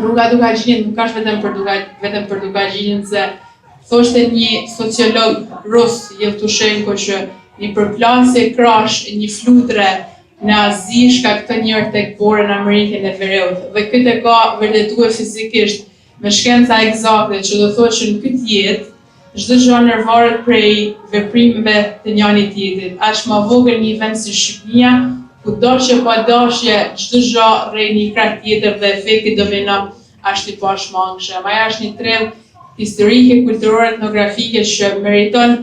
rruga Dukagjinit nuk është vetëm për Dukagjinin, se thoshte një sociolog rus, Yevtushenko, që një përplasje krash, një flutre në Azi shkakton njërë tek bore në Amerikën e Veriut. Dhe këtë ka vërtetuar fizikisht me shkenca eksakte, që do thotë që në këtë jetë çdo gjë nërvaret prej veprimeve të njëri tjetrit. Aq më vogël një vend si Shqipënia, ku dashje pa dashje çdo gjë rrej një krah tjetër dhe efekti dominon është i pashmangshëm. Ajo është një trellë historike, kulturore, etnografike që meriton,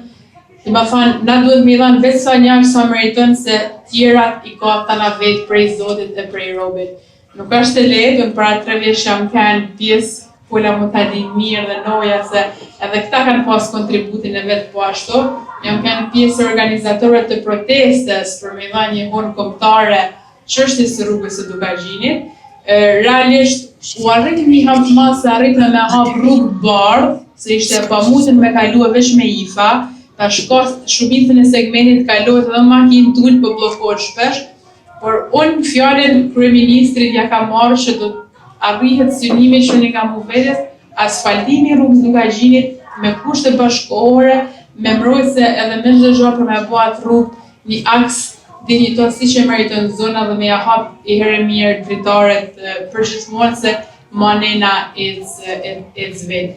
dhe më thonë, na duhet me i dhanë vetë sa njërë sa meriton, se tjerat i ka tana vetë prej Zotit e prej robit. Nuk është e lehtë, unë para 3 vjeç jam kanë pjesë, pola mu ta di mirë dhe noja, se edhe këta kanë pas kontributin e vetë po ashtu. Jam kanë pjesë organizatore të protestës për me dhanë një honë kombëtare çështjes së rrugës së Dukagjinit. Realisht, u arritëm një hap të madh se arritëm me hap rrugë bardhë, se ishte pamundën me kalua veç me IFA, ta shkosh shumicën e segmentit kalohet edhe makinë tul për bllokohet shpesh, por unë fjalën kryeministrit ja kam marrë që do arrihet synimi që ne kam u vetes, asfaltimi i rrugës Dukagjinit me kushte bashkëkohore, me mbrojtëse edhe me çdo gjë për me bë atë rrugë një aks dinjitos si që meriton zona dhe me ja hap i herë mirë dritaret përgjithmonë, se manena ec vet.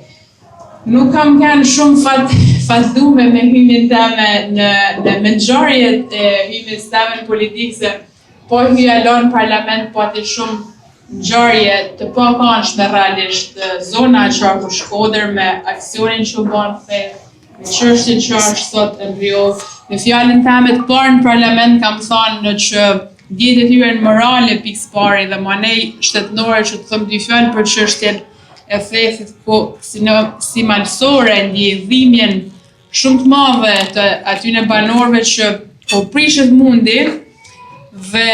Nuk kam kanë shumë fatdume me hyjmin teme në ngjarjet e hymit teme në politikë, se po hyja në parlament po atë shumë ngjarje të pakanshme realisht, zona e qarku Shkodër me aksionin që u bën thellë, me çështjen që është sot embrion. Në fjalën teme të parë në parlament kam thënë që ndjehet detyrën morale pikë pari dhe manej shtetënore që të them dy fjalë për çështjen e thethit, po si malsore ndjej dhimbjen shumë të madhe të atyre banorëve që po prishet mundi dhe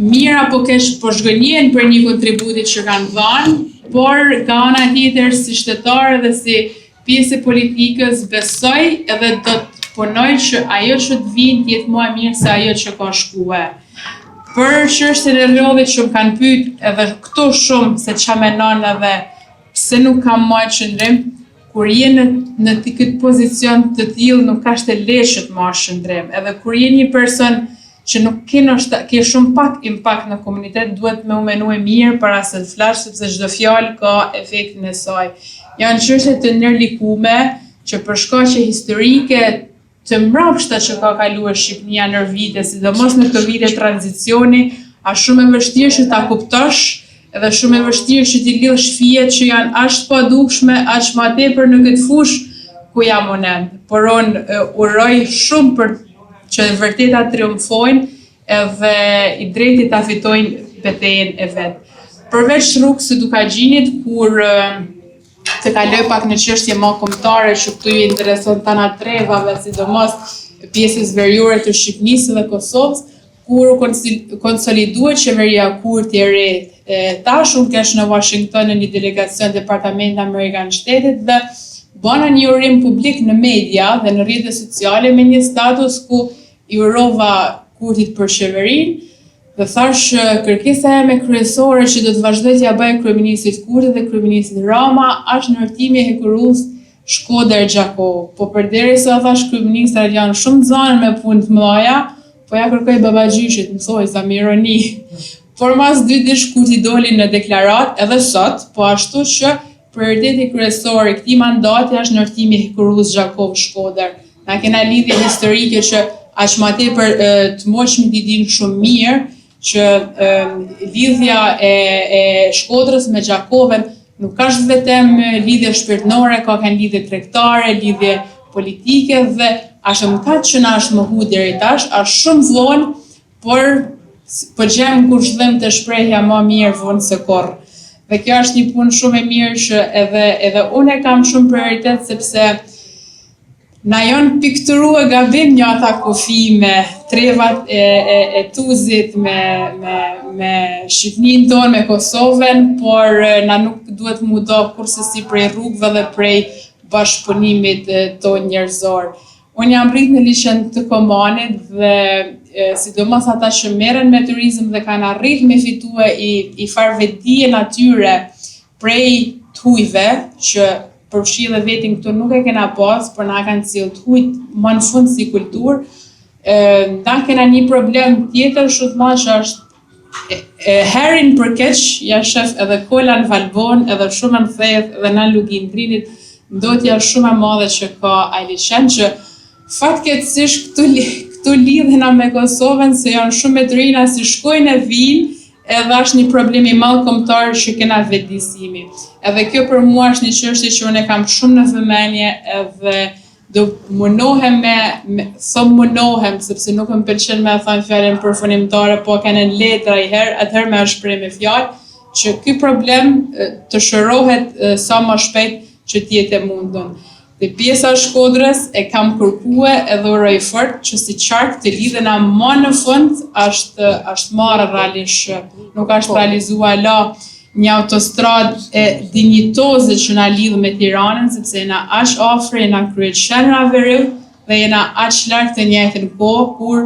mira po kesh po zhgënjen për një kontributit që kanë dhënë, por ka ana tjetër si shtetare dhe si pjesë e politikës besoj edhe do të punoj që ajo që të vinë të jetë më e mirë se ajo që ka shkuar. Për çështjen e rrjedhit që më kanë pyet edhe këto shumë se ç'a menon edhe pse nuk kam marrë qëndrim, kur je në këtë pozicion të tillë nuk ka të lehtë të marrësh qëndrim. Edhe kur je një person që nuk ke shumë pak impakt në komunitet, duhet me u menue mirë para se të flash, sepse çdo fjalë ka efektin e saj. Janë çështje të ndërlikume që për shkaqe historike të mbrapshta që ka kaluar Shqipënia në vite, sidomos në këto vite tranzicioni, është shumë e vështirë që ta kuptosh, edhe shumë e vështirë që t'i lidhësh fijet që janë aq të padukshme, aq më tepër në këtë fushë ku jam unë. Por unë uroj shumë për që e vërteta triumfojnë edhe i drejti ta fitojnë betejën e vet. Përveç rrugës së Dukagjinit, kur të kaloj pak në çështje më kombëtare që këtu ju intereson tana trevave, sidomos pjesës veriore të Shqipënisë dhe Kosovës, kur konsoliduhet qeveria Kurti e re. Tash unë kesh në Washington në një delegacion Departament Amerikan Shtetit dhe bëna një urim publik në media dhe në rrjetet sociale me një status ku i urova Kurtit për qeverinë dhe thash kërkesa ime kryesore që do të vazhdoj t'ja bëj kryeministrit Kurti dhe kryeministrit Rama është ndërtimi i hekurulls Shkodër-Gjakov. Po përderisa thash kryeministrat janë shumë zanë me punë të mëdha, po ja kërkoj babagjyshit, më thoi sa me ironi. Por mas 2 ditë Kurti doli në deklarat edhe sot, po ashtu që prioriteti kryesor i këtij mandati është ndërtimi i hekurulls Gjakov-Shkodër. Na kena lidhje historike që aq më tepër të moshmit i dinë shumë mirë që lidhja e Shkodrës me Gjakovën nuk ka vetëm lidhje shpirtërore, ka kanë lidhje tregtare, lidhje politike dhe është mëkat që na është mohu deri tash, është shumë vonë, por po gjem kur çdhem të shprehja më mirë vonë se kurrë. Dhe kjo është një punë shumë e mirë që edhe unë e kam shumë prioritet sepse na janë pikturua gabim një ata kufi me trevat e Tuzit, me Shqipëninë tonë, me Kosovën, por na nuk duhet mu do kurse si prej rrugëve dhe prej bashkëpunimit tonë njerëzor. Unë jam rrit në liçen të Komanit dhe sidomos ata që merren me turizëm dhe kanë arrit me fitue i farvedije natyre prej tujve që përfshi dhe vetin këtu nuk e kena pas, por na kanë cilë tujt më në fund si kulturë. Na kena një problem tjetër shumë të madh që është herin për keq, ja shef edhe kola në Valbon, edhe shumë në Theth, edhe në Lugindrinit, ndotja shumë e madhe që ka Ajlishen, që fatkeqësisht këtu lidhena me Kosovën, se janë shumë me turina si shkojnë e vinë, edhe është një problem i madh kombëtar që kena vetëdijsimi. Edhe kjo për mua është një çështje që unë kam shumë në vëmendje edhe do munohem munohem, sepse nuk më pëlqen me thënë fjalën përfunimtare, po kanë në letra i herë, atëherë me shpreh me fjalë, që ky problem të shërohet sa më shpejt që të jetë e mundun. Dhe pjesa e Shkodrës e kam kërkuar edhe uroj fort që si qark të lidhena më në fund është marrë realisht, nuk është realizuar një autostradë e dinjitoze që na lidh me Tiranën, sepse jena aq afër, jena kryet shenra verill dhe jena aq larg të njëjtën kohë, kur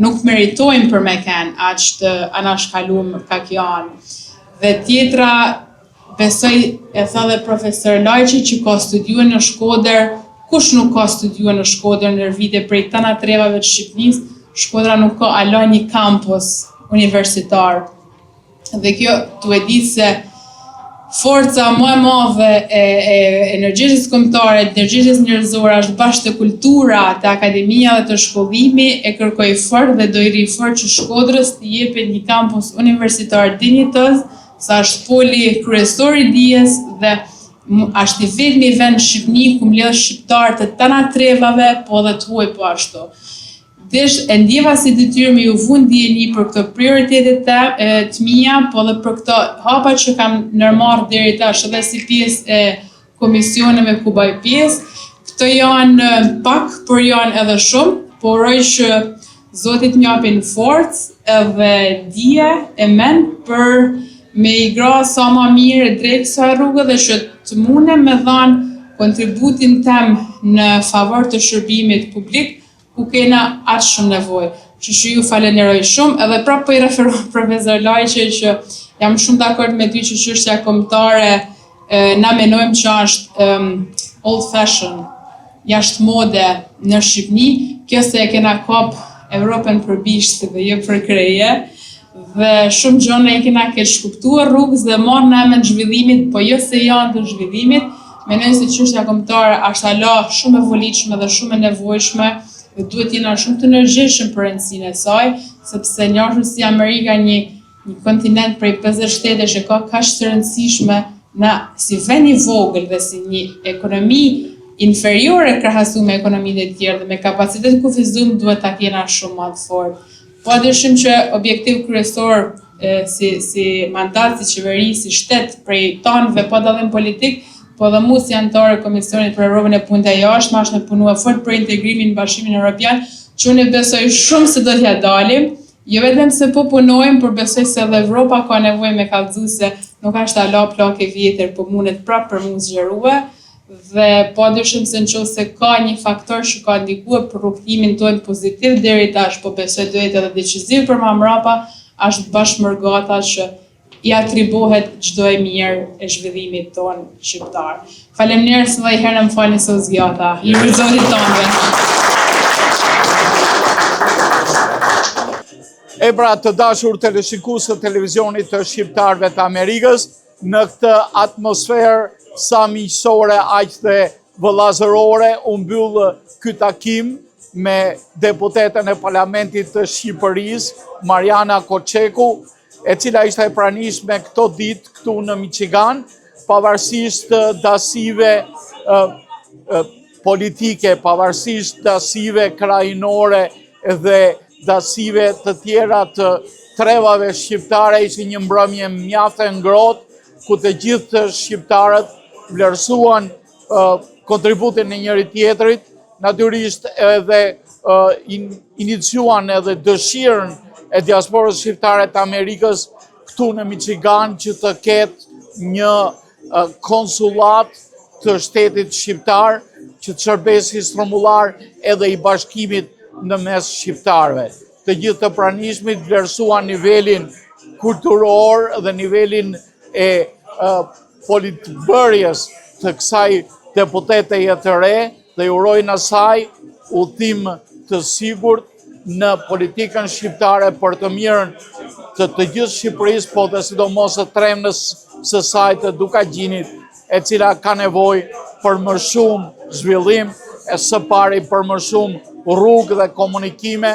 nuk meritojmë për me kenë aq të anashkaluar ka kjo anë. Dhe tjetra, besoj e tha dhe profesor Lajçi që ka studiuar në Shkodër, kush nuk ka studiuar në Shkodër në vite prej tana trevave të Shqipërisë, Shkodra nuk ka ala një kampus universitar. Dhe kjo duhet ditë se forca më e madhe e energjetisë kombëtare, energjetisë njerëzore është bashkë të kultura, të akademia dhe të shkollimi, e kërkoj fort dhe do i ri fort që Shkodrës të jepet një kampus universitar dinjitoz, sa është poli kryesor i dijes dhe është i vetmi vend në Shqipëri ku mbledh shqiptar të tana trevave, po edhe të huaj po ashtu. E ndjeva si detyrë me ju vu ndjeni për këto prioritetet të mia, po dhe për këto hapa që kam nërmarrë deri tash edhe si pjesë e komisioneve ku baj pjesë. Këto janë pak, por janë edhe shumë, po uroj që Zotit më japin forcë edhe dije e mend për me i gra sa më mirë drejt kësaj rrugë dhe që të mundem me dhanë kontributin tem në favor të shërbimit publik, ku kena aq shumë nevojë. Që ju falenderoj shumë, edhe prapë po i referoj profesor Lajçi që jam shumë dakord me ty që çështja kombëtare na menojmë që është old fashion, jashtë mode në Shqipëri, kjo se e kena kap Evropën për bishtë dhe jo për kreje, dhe shumë gjëra e kena keq kuptuar rrugës dhe marrë në emën zhvillimit, po jo se janë të zhvillimit. Mendoj se çështja kombëtare është ala shumë e volitshme dhe shumë e nevojshme, dhe duhet jena shumë të energjishëm për rëndësinë e saj, sepse njërshëm si Amerika një kontinent prej 50 shtetesh që ka kaq të rëndësishme si vend i vogël dhe si një ekonomi inferiore krahasu me ekonomitë e tjera dhe me kapacitet kufizum duhet ta kena shumë më të fortë. Po dyshim që objektiv kryesor si mandat, si qeveri, si shtet prej tanëve pa dallim politik, po dhe mu si anëtare Komisionit për Evropën e Punëve të Jashtme është me punua fort për integrimin në Bashkimin Evropian, që unë besoj shumë se do t'ja dalim, jo vetëm se po punojmë, por besoj se edhe Evropa ka nevojë me kallëzu se nuk është ala plakë vjetër, po mundet prapë për mu zgjerue, dhe po dyshim se nëse ka një faktor që ka ndikuar për rrugtimin tonë pozitiv deri tash, po besoj do jetë edhe decisiv për më mrapa, është bashkëmërgata që i atribuohet çdo e mirë e zhvillimit tonë shqiptar. Faleminderit edhe një herë më falni se u zgjata. Lutje Zotit tonë. E pra të dashur teleshikuesë të televizionit të shqiptarëve të Amerikës, në këtë atmosferë sa miqësore aq dhe vëllazërore u mbyll ky takim me deputeten e Parlamentit të Shqipërisë, Mariana Koçeku, e cila ishte e pranishme këto ditë këtu në Michigan, pavarësisht dasive politike, pavarësisht dasive krajinore dhe dasive të tjera të trevave shqiptare, ishte një mbrëmje mjaft e ngrohtë, ku të gjithë shqiptarët vlerësuan kontributin e njëri tjetrit, natyrisht edhe iniciuan edhe dëshirën e diasporës shqiptare të Amerikës këtu në Michigan që të ketë një konsulat të shtetit shqiptar që të shërbesi stromullar edhe i bashkimit në mes shqiptarëve. Të gjithë të pranishmit vlerësuan nivelin kulturor dhe nivelin e politbërjes të kësaj deputeteje të re dhe urojnë asaj udhtim të sigurt në politikën shqiptare për të mirën të gjithë Shqipërisë, po dhe sidomos të tremnës së saj të Dukagjinit, e cila ka nevojë për më shumë zhvillim, e së pari për më shumë rrugë dhe komunikime,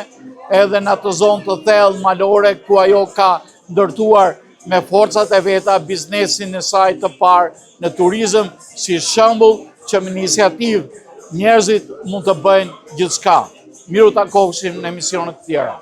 edhe në atë zonë të thellë malore ku ajo ka ndërtuar me forcat e veta biznesin e saj të parë në turizëm, si shembull që me iniciativë njerëzit mund të bëjnë gjithçka. Miru takofshim në emisionet tjera.